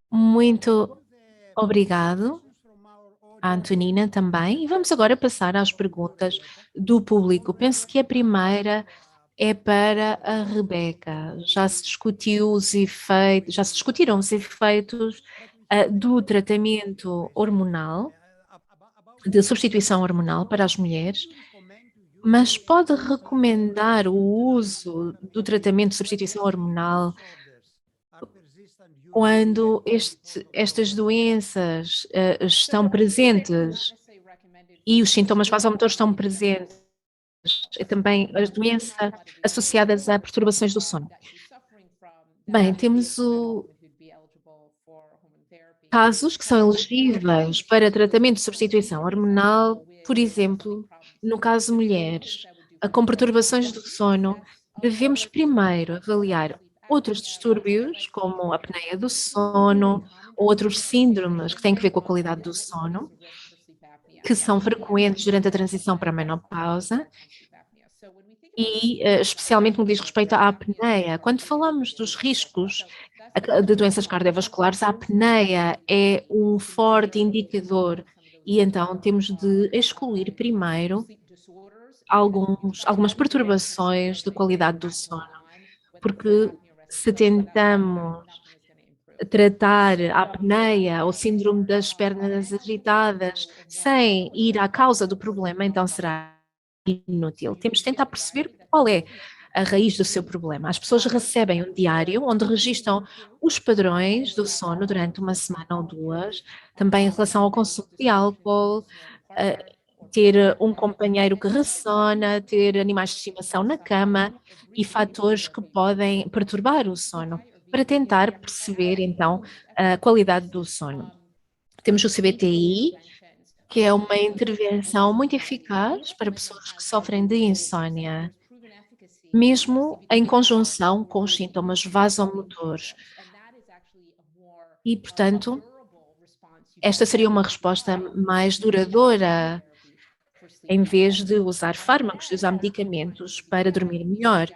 [SPEAKER 2] Muito obrigado à Antonina também. E vamos agora passar às perguntas do público. Penso que a primeira é para a Rebeca. Já se discutiram os efeitos do tratamento hormonal, de substituição hormonal para as mulheres, mas pode recomendar o uso do tratamento de substituição hormonal quando estas doenças estão presentes e os sintomas vasomotores estão presentes, e também as doenças associadas a perturbações do sono. Bem, temos casos que são elegíveis para tratamento de substituição hormonal, por exemplo, no caso de mulheres com perturbações do sono, devemos primeiro avaliar outros distúrbios, como a apneia do sono, ou outros síndromes que têm a ver com a qualidade do sono, que são frequentes durante a transição para a menopausa e especialmente no que diz respeito à apneia. Quando falamos dos riscos de doenças cardiovasculares, a apneia é um forte indicador e então temos de excluir primeiro algumas perturbações de qualidade do sono, porque se tentamos tratar a apneia ou síndrome das pernas agitadas sem ir à causa do problema, então será inútil. Temos de tentar perceber qual é a raiz do seu problema. As pessoas recebem um diário onde registram os padrões do sono durante uma semana ou duas, também em relação ao consumo de álcool, ter um companheiro que ressona, ter animais de estimação na cama e fatores que podem perturbar o sono, para tentar perceber então a qualidade do sono. Temos o CBTI, que é uma intervenção muito eficaz para pessoas que sofrem de insónia, mesmo em conjunção com os sintomas vasomotores. E, portanto, esta seria uma resposta mais duradoura, em vez de usar fármacos, de usar medicamentos para dormir melhor.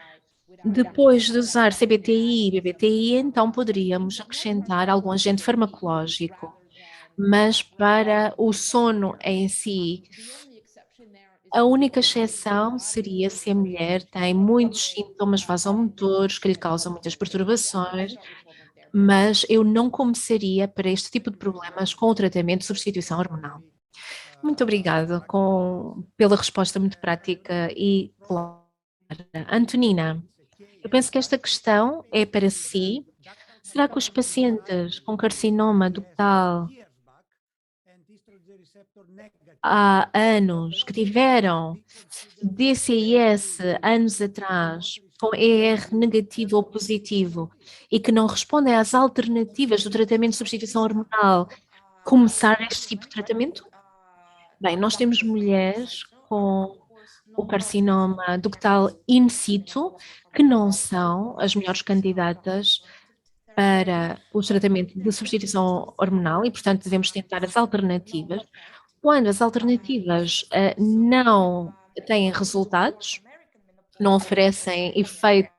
[SPEAKER 2] Depois de usar CBTI e BBTI, então poderíamos acrescentar algum agente farmacológico. Mas para o sono em si, a única exceção seria se a mulher tem muitos sintomas vasomotores que lhe causam muitas perturbações, mas eu não começaria para este tipo de problemas com o tratamento de substituição hormonal. Muito obrigada pela resposta muito prática e clara. Antonina, eu penso que esta questão é para si. Será que os pacientes com carcinoma ductal há anos, que tiveram DCIS anos atrás, com ER negativo ou positivo, e que não respondem às alternativas do tratamento de substituição hormonal, começar este tipo de tratamento? Bem, nós temos mulheres com o carcinoma ductal in situ, que não são as melhores candidatas para o tratamento de substituição hormonal e, portanto, devemos tentar as alternativas. Quando as alternativas não têm resultados, não oferecem efeitos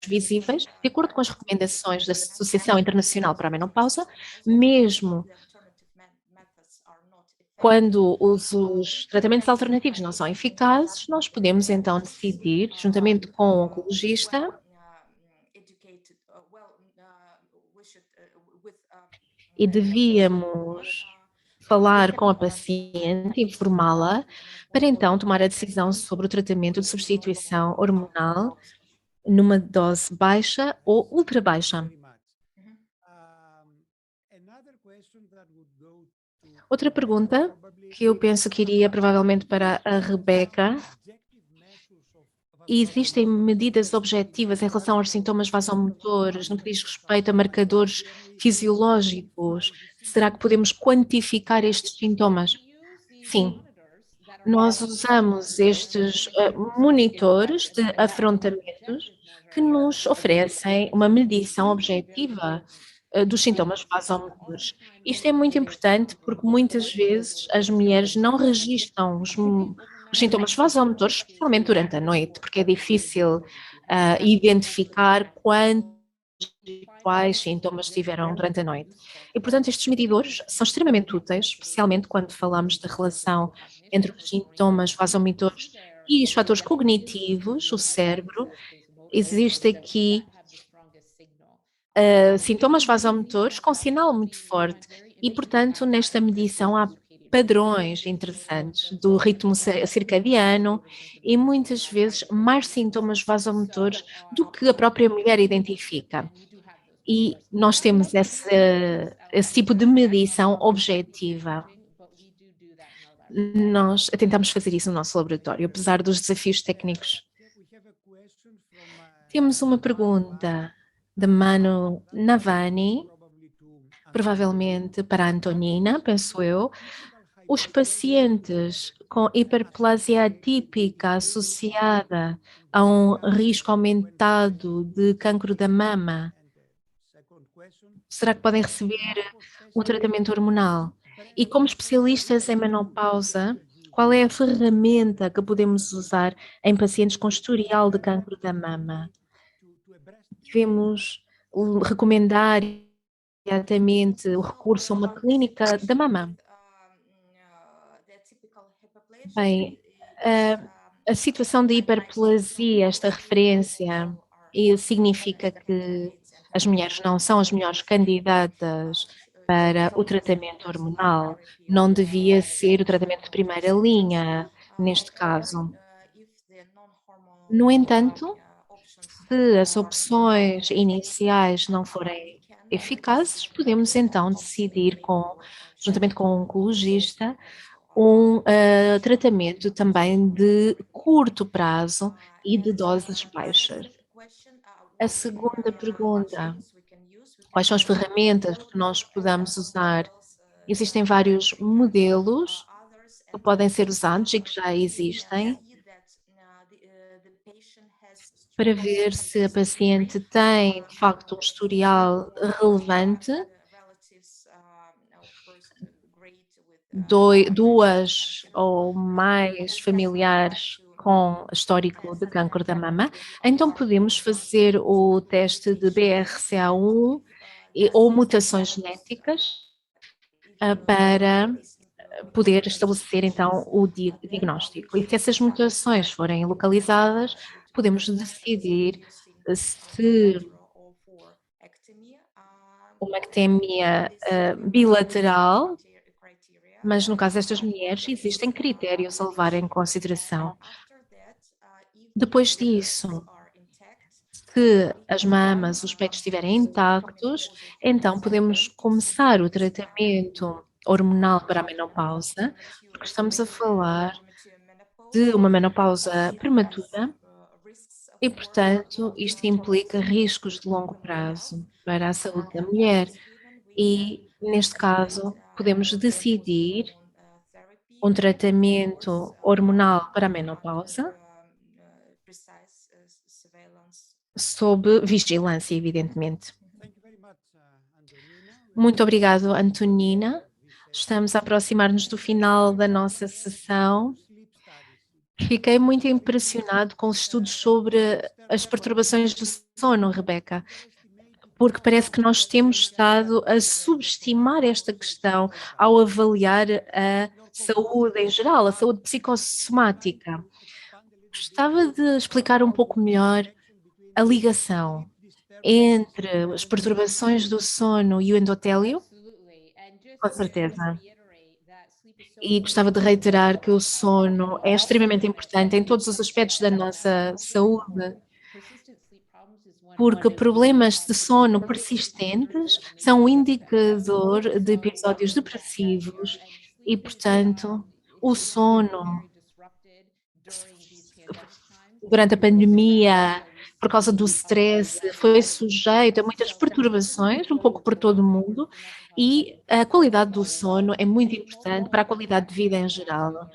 [SPEAKER 2] visíveis, de acordo com as recomendações da Associação Internacional para a Menopausa, mesmo quando os tratamentos alternativos não são eficazes, nós podemos então decidir, juntamente com o oncologista, e devíamos falar com a paciente, informá-la, para então tomar a decisão sobre o tratamento de substituição hormonal numa dose baixa ou ultra baixa. Outra pergunta que eu penso que iria provavelmente para a Rebeca. Existem medidas objetivas em relação aos sintomas vasomotores, no que diz respeito a marcadores fisiológicos? Será que podemos quantificar estes sintomas? Sim. Nós usamos estes monitores de afrontamentos que nos oferecem uma medição objetiva dos sintomas vasomotores. Isto é muito importante porque muitas vezes as mulheres não registram os sintomas vasomotores, especialmente durante a noite, porque é difícil identificar quais sintomas tiveram durante a noite. E, portanto, estes medidores são extremamente úteis, especialmente quando falamos da relação entre os sintomas vasomotores e os fatores cognitivos, o cérebro. Existe aqui sintomas vasomotores com sinal muito forte e, portanto, nesta medição há padrões interessantes do ritmo circadiano e muitas vezes mais sintomas vasomotores do que a própria mulher identifica. E nós temos esse tipo de medição objetiva. Nós tentamos fazer isso no nosso laboratório, apesar dos desafios técnicos. Temos uma pergunta de Manu Navani, provavelmente para a Antonina, penso eu. Os pacientes com hiperplasia atípica associada a um risco aumentado de cancro da mama, será que podem receber um tratamento hormonal? E como especialistas em menopausa, qual é a ferramenta que podemos usar em pacientes com historial de cancro da mama? Devemos recomendar imediatamente o recurso a uma clínica da mama? Bem, a situação de hiperplasia, esta referência, significa que as mulheres não são as melhores candidatas para o tratamento hormonal. Não devia ser o tratamento de primeira linha, neste caso. No entanto, se as opções iniciais não forem eficazes, podemos então decidir, juntamente com o oncologista, um tratamento também de curto prazo e de doses baixas. A segunda pergunta: quais são as ferramentas que nós podemos usar? Existem vários modelos que podem ser usados e que já existem para ver se a paciente tem, de facto, um historial relevante, duas ou mais familiares com histórico de câncer da mama. Então podemos fazer o teste de BRCA1 ou mutações genéticas para poder estabelecer então o diagnóstico. E se essas mutações forem localizadas, podemos decidir se uma ectomia bilateral, mas no caso destas mulheres existem critérios a levar em consideração. Depois disso, se as mamas, os peitos estiverem intactos, então podemos começar o tratamento hormonal para a menopausa, porque estamos a falar de uma menopausa prematura e, portanto, isto implica riscos de longo prazo para a saúde da mulher e, neste caso, podemos decidir um tratamento hormonal para a menopausa sob vigilância, evidentemente. Muito obrigado, Antonina. Estamos a aproximar-nos do final da nossa sessão. Fiquei muito impressionado com os estudos sobre as perturbações do sono, Rebeca, porque parece que nós temos estado a subestimar esta questão ao avaliar a saúde em geral, a saúde psicossomática. Gostava de explicar um pouco melhor a ligação entre as perturbações do sono e o endotélio? Com certeza. E gostava de reiterar que o sono é extremamente importante em todos os aspectos da nossa saúde, porque problemas de sono persistentes são um indicador de episódios depressivos e, portanto, o sono durante a pandemia, por causa do stress, foi sujeito a muitas perturbações, um pouco por todo o mundo, e a qualidade do sono é muito importante para a qualidade de vida em geral.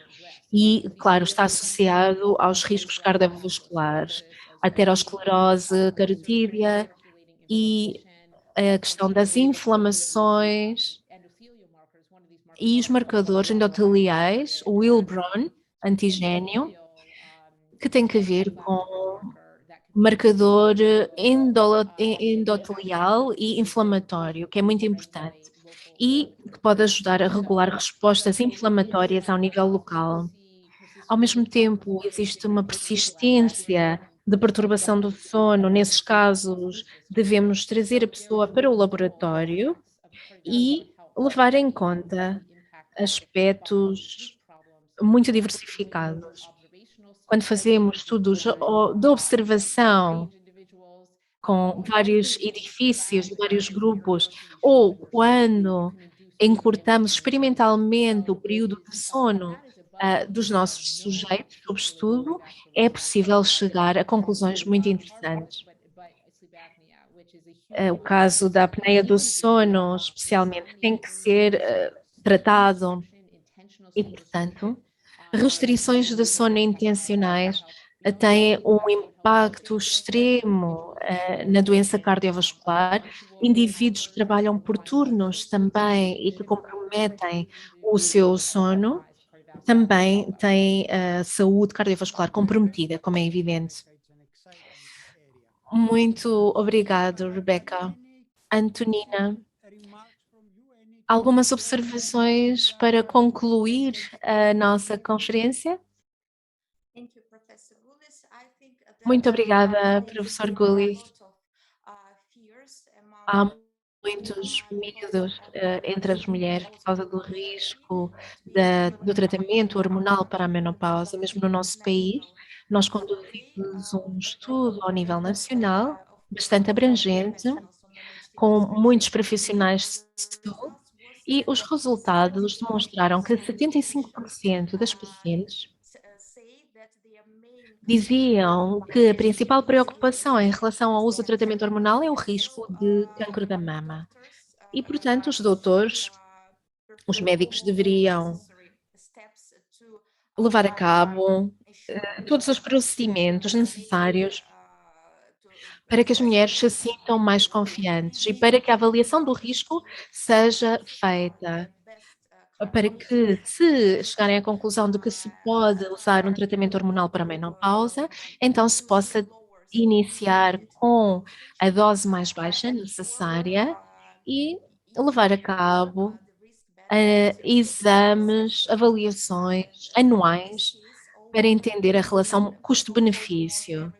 [SPEAKER 2] E, claro, está associado aos riscos cardiovasculares, aterosclerose carotídea e a questão das inflamações e os marcadores endoteliais, o Willebrand antigênio, que tem que ver com marcador endotelial e inflamatório, que é muito importante e que pode ajudar a regular respostas inflamatórias ao nível local. Ao mesmo tempo, existe uma persistência de perturbação do sono. Nesses casos, devemos trazer a pessoa para o laboratório e levar em conta aspectos muito diversificados. Quando fazemos estudos de observação com vários edifícios, vários grupos, ou quando encurtamos experimentalmente o período de sono dos nossos sujeitos sob estudo, é possível chegar a conclusões muito interessantes. O caso da apneia do sono, especialmente, tem que ser tratado e, portanto, restrições de sono intencionais têm um impacto extremo na doença cardiovascular, indivíduos que trabalham por turnos também e que comprometem o seu sono, também têm a saúde cardiovascular comprometida, como é evidente. Muito obrigado, Rebecca. Antonina, algumas observações para concluir a nossa conferência? Muito obrigada, professor Gullis. Há muitos medos entre as mulheres por causa do risco do tratamento hormonal para a menopausa. Mesmo no nosso país, nós conduzimos um estudo ao nível nacional, bastante abrangente, com muitos profissionais de saúde, e os resultados demonstraram que 75% das pacientes diziam que a principal preocupação em relação ao uso do tratamento hormonal é o risco de cancro da mama. E, portanto, os doutores, os médicos deveriam levar a cabo todos os procedimentos necessários para que as mulheres se sintam mais confiantes e para que a avaliação do risco seja feita, para que, se chegarem à conclusão de que se pode usar um tratamento hormonal para a menopausa, então se possa iniciar com a dose mais baixa necessária e levar a cabo exames, avaliações anuais para entender a relação custo-benefício,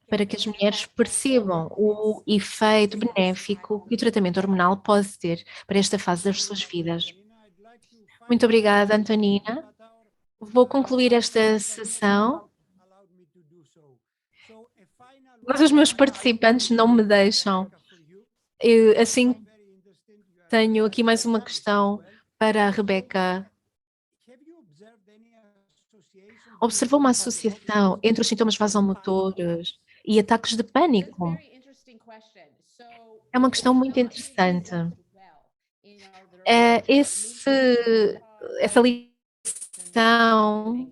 [SPEAKER 2] para que as mulheres percebam o efeito benéfico que o tratamento hormonal pode ter para esta fase das suas vidas. Muito obrigada, Antonina. Vou concluir esta sessão, mas os meus participantes não me deixam. Assim, tenho aqui mais uma questão para a Rebecca. Observou uma associação entre os sintomas vasomotores e ataques de pânico? É uma questão muito interessante. Essa ligação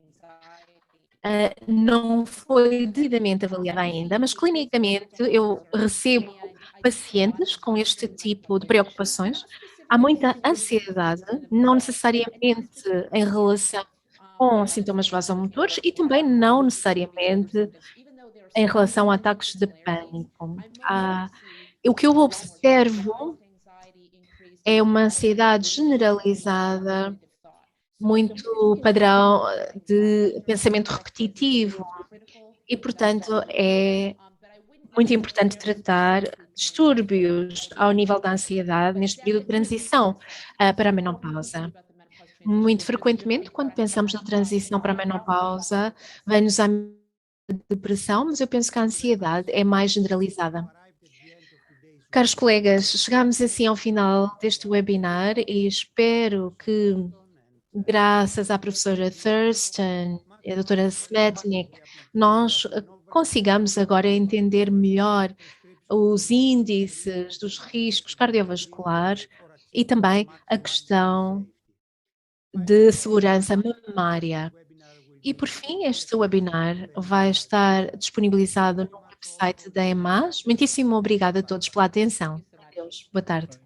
[SPEAKER 2] não foi devidamente avaliada ainda, mas clinicamente eu recebo pacientes com este tipo de preocupações. Há muita ansiedade, não necessariamente em relação com sintomas vasomotores e também não necessariamente em relação a ataques de pânico. O que eu observo é uma ansiedade generalizada, muito padrão de pensamento repetitivo e, portanto, é muito importante tratar distúrbios ao nível da ansiedade neste período de transição para a menopausa. Muito frequentemente, quando pensamos na transição para a menopausa, vem-nos à depressão, mas eu penso que a ansiedade é mais generalizada. Caros colegas, chegamos assim ao final deste webinar e espero que, graças à professora Thurston e à doutora Smetnik, nós consigamos agora entender melhor os índices dos riscos cardiovasculares e também a questão de segurança mamária. E, por fim, este webinar vai estar disponibilizado no website da EMAS. Muitíssimo obrigada a todos pela atenção. Adeus. Boa tarde.